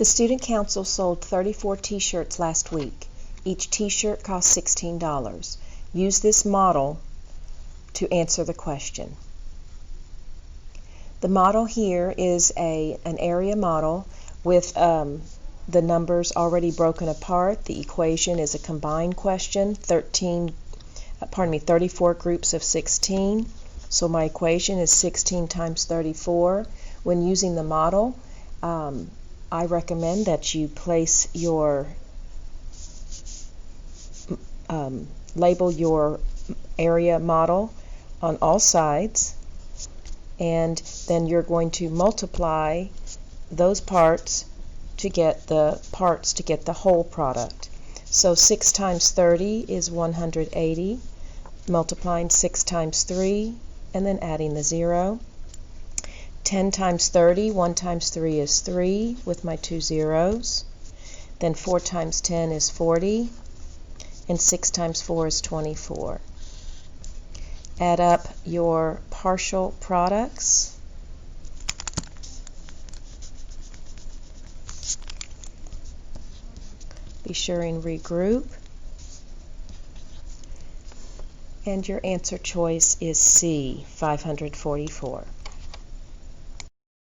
The Student Council sold 34 t-shirts last week. Each t-shirt cost $16. Use this model to answer the question. The model here is an area model with the numbers already broken apart. The equation is a combined question, 34 groups of 16. So my equation is 16 times 34. When using the model, I recommend that you place your label your area model on all sides, and then you're going to multiply those parts to get the whole product. So 6 times 30 is 180, multiplying 6 times 3 and then adding the 0. 10 times 30, 1 times 3 is 3 with my 2 zeros. Then 4 times 10 is 40, and 6 times 4 is 24. Add up your partial products. Be sure and regroup. And your answer choice is C, 544.